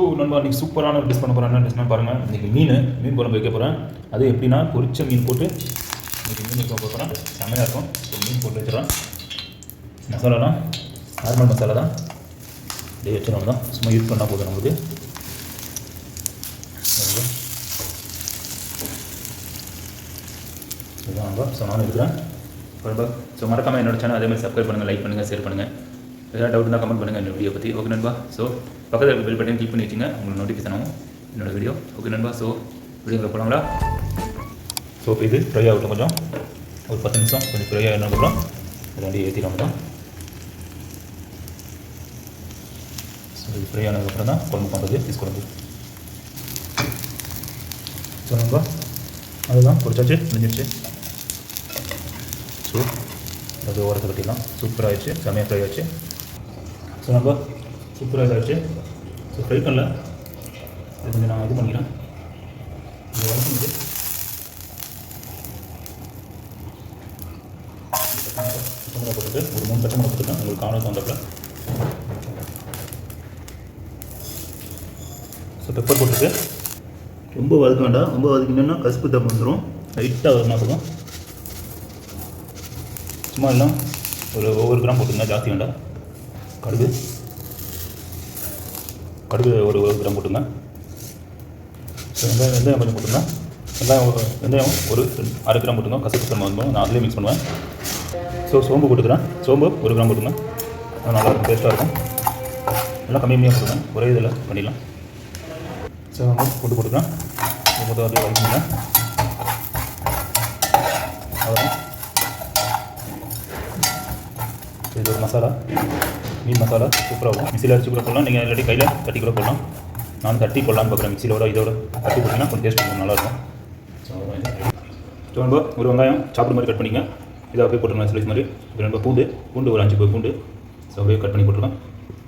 நண்பா இன்றைக்கி சூப்பரான ஒரு டிஷ் பண்ண போகிறேன். என்ன டிஷ்னா பாருங்கள். இன்றைக்கி மீன் குழம்பு வைக்க போகிறேன். அது எப்படின்னா பொரிச்ச மீன் போட்டு இன்றைக்கி மீன் வைக்க போகிறேன். செம்மையாக இருக்கும். மீன் போட்டு வச்சுருவேன். மசாலாலாம் நார்மல் மசாலா தான், அப்படியே வச்சுருவோம் தான். சும்மா யூஸ் பண்ணால் போதும் நம்மளுக்கு. இதுதான் நண்பா. ஸோ நானும் இருக்கிறேன் நண்பா. ஸோ மறக்காமல் என்னோட சேனல் அதே மாதிரி சப்ஸ்கிரைப் பண்ணுங்கள், லைக் பண்ணுங்கள், ஷேர் பண்ணுங்கள். ஏதாவது டவுட்னா கமெண்ட் பண்ணுங்கள் இந்த வீடியோ பற்றி. ஓகே நண்பா. ஸோ பக்கத்தில் இருக்க பெல் பட்டன் கிளிக் பண்ணி வச்சுங்க, உங்களுக்கு நோட்டிஃபிகேஷன் ஆகும் என்னோட வீடியோ. ஓகே நண்பா. ஸோ வீடியோவில் போகலாங்களா? ஸோ இப்போ இது ஃப்ரை ஆகட்டும். கொஞ்சம் ஒரு 10 நிமிஷம் கொஞ்சம் ஃப்ரை ஆகினதுக்கப்புறம் அதை வண்டி ஏற்றிடுவாங்க தான். ஸோ இது ஃப்ரை ஆனதுக்கப்புறம் தான் குழம்பு பண்ணுறது, பீஸ் குழம்பு. ஸோ நண்பா அதுதான் பொரிச்சாச்சு, முடிஞ்சிடுச்சு. ஸோ அது ஓரத்தை கட்டிடலாம். சூப்பராக ஆயிடுச்சு, செம்மையாக ஃப்ரை ஆச்சு. ஸோ நண்பா சூப்பராக இதாகிடுச்சு. ஸோ ஃப்ரை பண்ணல, இது கொஞ்சம் நான் இது பண்ணிக்கிறேன். இது வளர்த்து பச்சை மிளகா போட்டுட்டு ஒரு 3 பச்சை மிளகா போட்டுருக்கேன் உங்களுக்கு காரம் தகுந்தப்பில். ஸோ பெப்பர் போட்டுருக்கு. ரொம்ப வதக்க வேண்டாம், ரொம்ப வதக்கினோன்னா கசப்பு தப்பு வந்துடும். லைட்டாக வதக்கினா போதும். சும்மா எல்லாம் ஒரு 1 கிராம் போட்டுங்க, ஜாஸ்தி வேண்டாம். கடுகு ஒரு 1 கிராம் போட்டுங்க. ஸோ வெந்தயம் கொஞ்சம் போட்டுங்க. வெந்தயம் ஒரு 1/2 கிராம் போட்டுங்க. கசப்பு தன்மை வந்துடும், நான் அதிலே மிக்ஸ் பண்ணுவேன். ஸோ சோம்பு போட்டுக்கிறேன். சோம்பு 1 கிராம் போட்டுங்க. நல்லாயிருக்கும், டேஸ்ட்டாக இருக்கும். எல்லாம் கம்மியாக போட்டுங்க, ஒரே இதில் பண்ணிடலாம். ஸோ போட்டுக்கிறேன். போட்டு அப்படியே வதக்கிங்க. அவ்வளோதான். இது ஒரு மசாலா, மீன் மசாலா சூப்பராக இருக்கும். மிக்சியில் அடிச்சு கூட போடலாம், நீங்கள் இல்லாட்டி கையில் தட்டி கூட போடலாம். நான் தட்டி போடலான்னு பார்க்குறேன். மிக்சியோட இதோட தட்டி போட்டிங்கன்னா கொஞ்சம் டேஸ்ட் கொஞ்சம் நல்லாயிருக்கும். ஸோ ரொம்ப ஒரு வெங்காயம் சாப்பிட்ற மாதிரி கட் பண்ணிங்க. இதை அப்படியே போட்டுருங்க ஸ்லைஸ் மாதிரி. இது ரொம்ப பூண்டு ஒரு 5 பூண்டு. ஸோ அப்படியே கட் பண்ணி போட்டுருக்கேன்.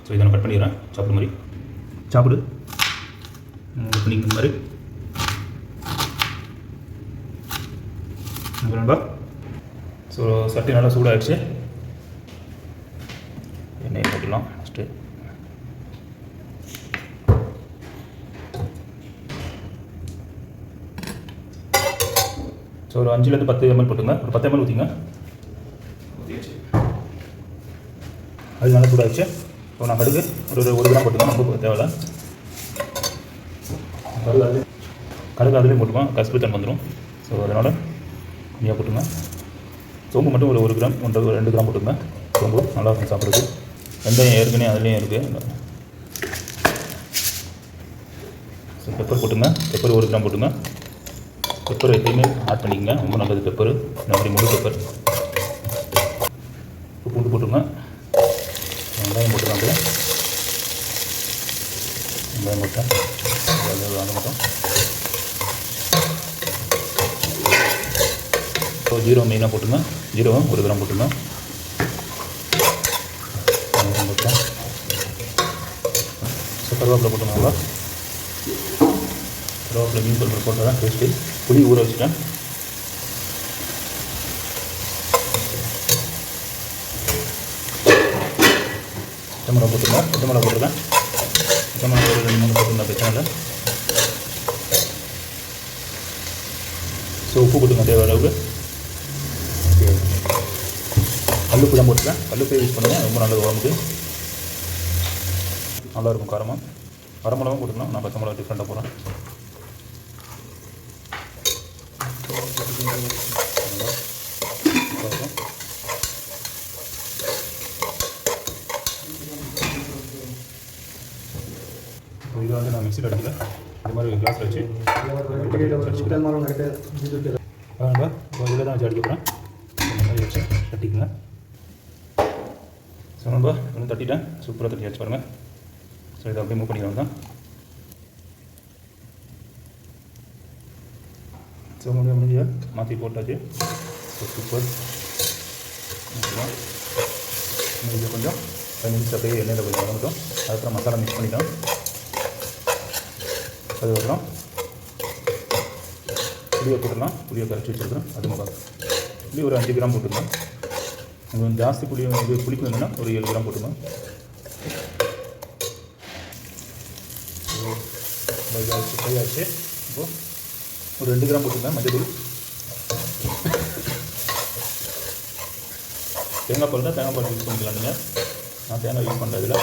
ஸோ இதை நான் கட் பண்ணிடுறேன் சாப்பிட்ற மாதிரி. சாப்பிடு கட் பண்ணிக்கிற மாதிரி நண்பா. ஸோ சட்டி நல்லா சூடாகிடுச்சு. எண்ணெயை போட்டுடலாம் ஃபஸ்ட்டு. ஸோ ஒரு 5 to 10 ml போட்டுங்க. ஒரு 10 ml ஊற்றிங்க. அது நல்லா சூடாகிடுச்சு. ஸோ நான் கடுகு ஒரு 1 கிராம் போட்டுங்க, ரொம்ப தேவையில்லை. கடுகு அதுலேயும் போட்டுக்கோங்க, கசப்பு தன்மை வந்துடும். ஸோ அதனால் கம்மியாக போட்டுங்க. சோம்பு மட்டும் ஒரு 1 கிராம் 2 கிராம் போட்டுங்க. சோம்பு நல்லாயிருக்கும் சாப்பிட்றது. வெந்தயம் ஏற்கனவே அதுலேயும் இருக்குது. ஸோ பெப்பர் போட்டுங்க. பெப்பர் 1 கிராம் போட்டுங்க. பெப்பர் எப்பயுமே ஆட் பண்ணிக்கங்க, ரொம்ப நல்லது பெப்பர். இந்த மாதிரி முழு பெப்பர். பூண்டு போட்டுங்க. வெங்காயம் போட்டுக்காங்க. வெங்காயம் போட்டேன் அது மட்டும். ஸோ ஜீரகம் மெயினாக போட்டுங்க. ஜீரகம் 1 கிராம் போட்டுங்க. போட்டேன். ஸோ கருவேப்பிலை போட்டுங்க. கருவேப்பிலை மீன் குழம்பு போட்டால் தான் டேஸ்ட்டு. புளி ஊற வச்சுட்டேன். பச்சை மிளகா போட்டுருக்கேன். பச்சை மிளகா ஒரு 2 3 போட்டுருந்தேன், பிரச்சனை இல்லை. ஸோ உப்பு போட்டுங்க தேவை அளவுக்கு. கல்லுப்பு தான் போட்டுருக்கேன். கல்லுப்பே யூஸ் பண்ணுவேன், ரொம்ப நல்லது உடம்புக்கு. நல்லாயிருக்கும் காரமாக. வரமிளகாவும் போட்டுக்கலாம். நான் பச்சை மிளகா டிஃப்ரெண்ட்டாக போகிறேன். இதை வந்து நான் மிக்சியில் அடிக்கல, இது மாதிரி கிளாஸ் வச்சு இதில் தான் வச்சு அடிக்க போகிறேன். இந்த மாதிரி வச்சு தட்டிக்கங்க. ஸோ நண்பா கொஞ்சம் தட்டிட்டேன், சூப்பராக தட்டி வச்சு பாருங்கள். ஸோ இதை அப்படியே மூவ் பண்ணிக்கலாம் தான். ஸோ முடிஞ்ச மாற்றி போட்டாச்சு. So super. இது கொஞ்சம் 5 நிமிஷம் அப்படியே எண்ணெயில் கொஞ்சம் வதங்கட்டும். அதுக்கப்புறம் மசாலா மிக்ஸ் பண்ணிட்டோம். அதுக்கப்புறம் புளியை போட்டுடலாம். புளியை கரைச்சி வச்சுருக்கிறேன். அது மாதிரி புளி ஒரு 5 கிராம் போட்டுக்கலாம். உங்களுக்கு ஜாஸ்தி புளிப்பு வேணும்னா ஒரு 7 கிராம் போட்டுக்கலாம். ஃப்ரை ஆகிடுச்சு. இப்போது ஒரு 2 கிராம் போட்டுங்க மஞ்சள் தூள். தேங்காய் பால் தான் தேங்காய் பால் யூஸ் பண்ணிக்கலாம் நீங்கள். நான் தேங்காய் யூஸ் பண்ணுறதில்ல.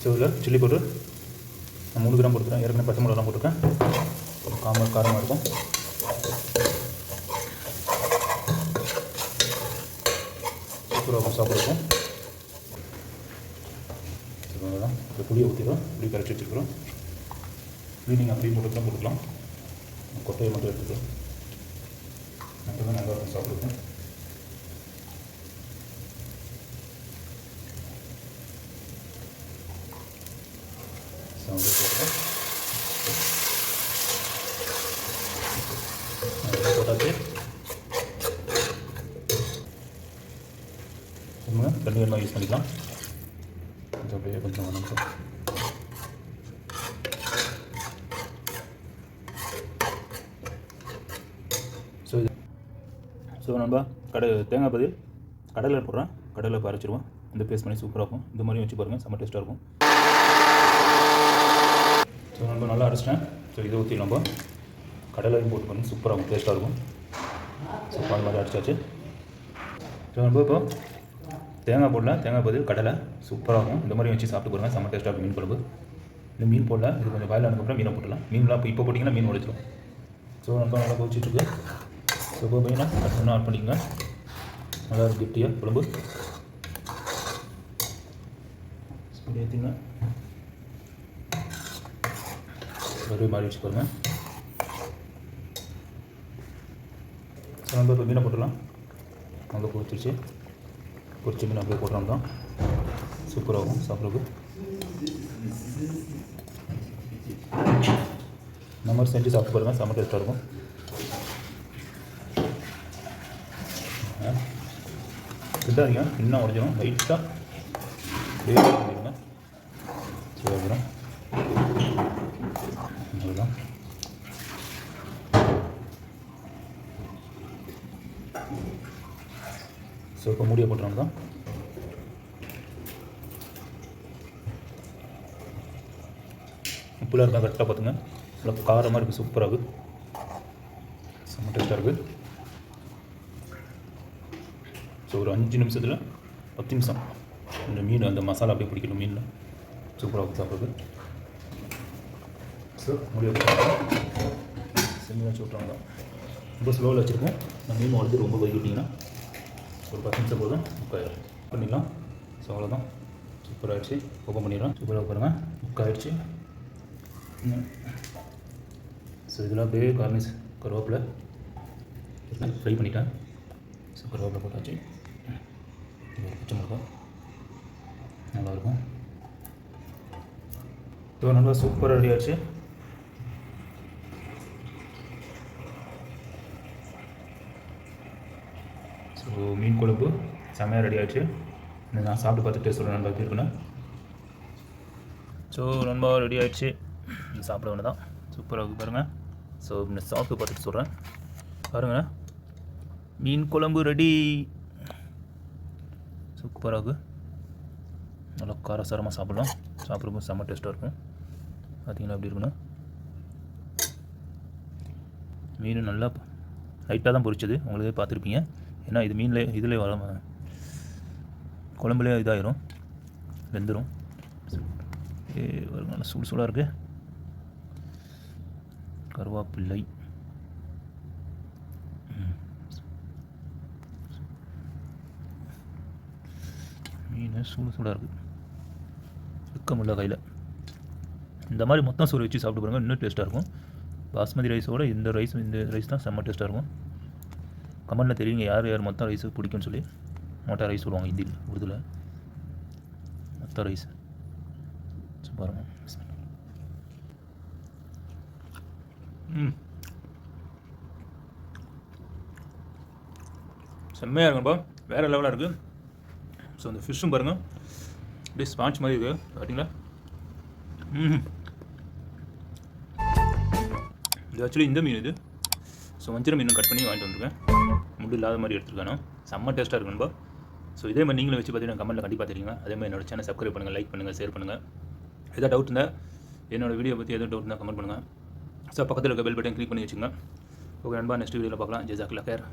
ஸோ இதில் சில்லி பவுடர் நான் 3 கிராம் போட்டுக்கிறேன். ஏற்கனவே பச்சை மிளகாலாம் போட்டிருக்கேன். காரமாக இருக்கும். சூப்பராக சாப்பிடுவோம். தான் இந்த புளியை ஊற்றிடும். புளி கரைச்சி வச்சுருக்கிறோம். புளி நீங்கள் அப்படியே போட்டுக்கலாம். கொட்டையை மட்டும் எடுத்துக்கலாம். மட்டும் தான் நல்லா இருக்கும் சாப்பிடுவோம். போட்டாச்சு. தண்ணி வேணுமா யூஸ் பண்ணிக்கலாம். கொஞ்சம் அப்படியே கொஞ்சம் நிமிஷம். ஸோ நம்ம தேங்காய் பதில் கடலை போடுறேன். கடலை அரைச்சிடுவோம். இந்த பேஸ்ட் பண்ணி சூப்பராக இருக்கும். இந்த மாதிரி வச்சு பாருங்கள், செம்ம டேஸ்ட்டாக இருக்கும். ஸோ நம்ம நல்லா அரைச்சிட்டேன். ஸோ இதை ஊற்றி நம்ம கடலையும் போட்டு பண்ணி சூப்பராக இருக்கும், டேஸ்ட்டாக இருக்கும். ஸோ அது மாதிரி அரைச்சாச்சு. ஸோ நம்ம இப்போ தேங்காய் போடலாம். தேங்காய் பதில் கடலை சூப்பராக இருக்கும். இந்த மாதிரி வச்சு சாப்பிட்டு பாருங்கள், செம்ம டேஸ்ட்டாக இருக்கும் மீன் குழம்பு. இந்த மீன் போடல, இது கொஞ்சம் பாயில் ஆனதுக்கப்புறம் மீனை போட்டுடலாம். மீன்லாம் இப்போ போட்டிங்கன்னா மீன் உடைச்சிடும். ஸோ நம்ம நல்லா கொதிச்சிட்ருக்கு. ஸோ இப்போ மீனாக கட் பண்ணால் ஆட் பண்ணிக்கோங்க. நல்லா கெட்டியாக குழம்பு ஏற்றிங்க. ஒரே மாதிரி வச்சு பாருங்கள். ஸோ நம்ம இப்போ மீனை போட்டுடலாம். நல்லா பொரிச்சிருச்சு. பொரிச்ச மீன் அப்படியே போடுறோம் தான் சூப்பராகும் சாப்பிட்றதுக்கு. இந்த மாதிரி செஞ்சு சாப்பிட்டு பாருங்கள், செம்ம டேஸ்ட்டாக இருக்கும். கிட்டாதீங்க, இன்னும் உடஞ்சிடும். லைட்டாக அப்படியே பண்ணிடுங்க. சரி அதுதான். ஸோ இப்போ மூடியை போட்டுறோம் தான். உப்புலாம் இருக்கா கரெக்டாக பார்த்துங்க. நல்லா காரமாக இருக்குது, சூப்பராக இருக்குது, செம்ம டேஸ்ட்டாக இருக்குது. ஸோ ஒரு 5 நிமிஷத்தில் 10 நிமிஷம் இந்த மீன் அந்த மசாலா அப்படியே பிடிக்கணும் மீனில். சூப்பராக இருக்குது சாப்பிட்றது. ஸோ முடிய செம்மி வச்சு விட்றாங்க. ரொம்ப ஸ்லோவில் வச்சுருக்கோம். நான் மீன் உடஞ்சி ரொம்ப கொதிக்கிட்டிங்கன்னா ஒரு 10 நிமிஷம் போதும் பண்ணிடலாம். ஸோ அவ்வளோதான், சூப்பராகிடுச்சு. ஓப்பன் பண்ணிடலாம். சூப்பராக பாருங்கள், குக் ஆகிடுச்சு. ஸோ இதெல்லாம் அப்படியே கார்னிஷ் கருவேப்பிலை ஃப்ரை பண்ணிட்டேன். ஸோ கருவேப்பிலை போட்டாச்சு. இது ஒரு பச்சை மிளகா நல்லாயிருக்கும். ஸோ நல்லா சூப்பராக ரெடி ஆகிடுச்சு. ஸோ மீன் குழம்பு செம்மையாக ரெடி ஆகிடுச்சு. நான் சாப்பிட்டு பார்த்துட்டு சொல்கிறேன் நண்பா எப்படி இருக்குன்னு. ஸோ நண்பா ரெடி ஆகிடுச்சு. சாப்பிட வேண்டிய தான். சூப்பராக இருக்குது பாருங்கள். ஸோ நான் சாப்பிட்டு பார்த்துட்டு சொல்கிறேன். பாருங்கள், மீன் குழம்பு ரெடி. சூப்பராக இருக்குது. நல்லா காரசாரமாக சாப்பிட்லாம். சாப்பிட்றப்போ செம்ம டேஸ்ட்டாக இருக்கும். பார்த்தீங்கன்னா எப்படி இருக்குண்ணா, மீன் நல்லா லைட்டாக தான் பொரிச்சது. உங்களுக்கே பார்த்துருப்பீங்க. ஏன்னா இது மீனில் இதில் வர குழம்புலேயே இதாகிடும், வெந்துடும். நல்லா சூடு சூடாக இருக்குது. கருவேப்பிள்ளை மீன் சூடு சூடாக இருக்குது, இருக்க முடியல கையில். இந்த மாதிரி மொத்தம் சோறு வச்சு சாப்பிட்டு பாருங்கள், இன்னும் டேஸ்ட்டாக இருக்கும். பாஸ்மதி ரைஸோட இந்த ரைஸ் தான் செம்ம டேஸ்ட்டாக இருக்கும். கமெண்டில் தெரியுங்க யார் யார் மொத்தம் ரைஸு பிடிக்கும்னு சொல்லி. மொட்டை ரைஸ் சொல்லுவாங்க ஹிந்தியில், உருதுல மொத்த ரைஸ். பாருங்கள், செம்மையாக இருக்குப்பா, வேறு லெவலாக இருக்குது. ஸோ அந்த ஃபிஷ்ஷும் பாருங்கள் அப்படியே ஸ்பாஞ்ச் மாதிரி இருக்குது பார்த்தீங்களா. இது ஆக்சுவலி இந்த மீன் இது. ஸோ வஞ்சிர மீன் கட் பண்ணி வாங்கிட்டு வந்துருக்கேன். முள் இல்லாத மாதிரி எடுத்துருக்கேன். செம்ம டேஸ்ட்டாக இருக்குன்பா. ஸோ இதே மாதிரி நீங்களும் வச்சு பார்த்தீங்கன்னா கமெண்ட்டில் கண்டிப்பாக தெரியுங்க. அதே மாதிரி என்னோட சேனல் சப்ஸ்கிரைப் பண்ணுங்கள், லைக் பண்ணுங்கள், ஷேர் பண்ணுங்கள். எதாவது டவுட் இருந்தால் என்னோட வீடியோ பற்றி எதுவும் டவுட் இருந்தால் கமெண்ட் பண்ணுங்கள். ஸோ பக்கத்தில் இருக்க பெல் பட்டன் கிளிக் பண்ணி வச்சுங்க. ஓகே நண்பா, நெக்ஸ்ட் வீடியோவில் பார்க்கலாம். ஜஸாக்கல்லாஹ் ஹைர்.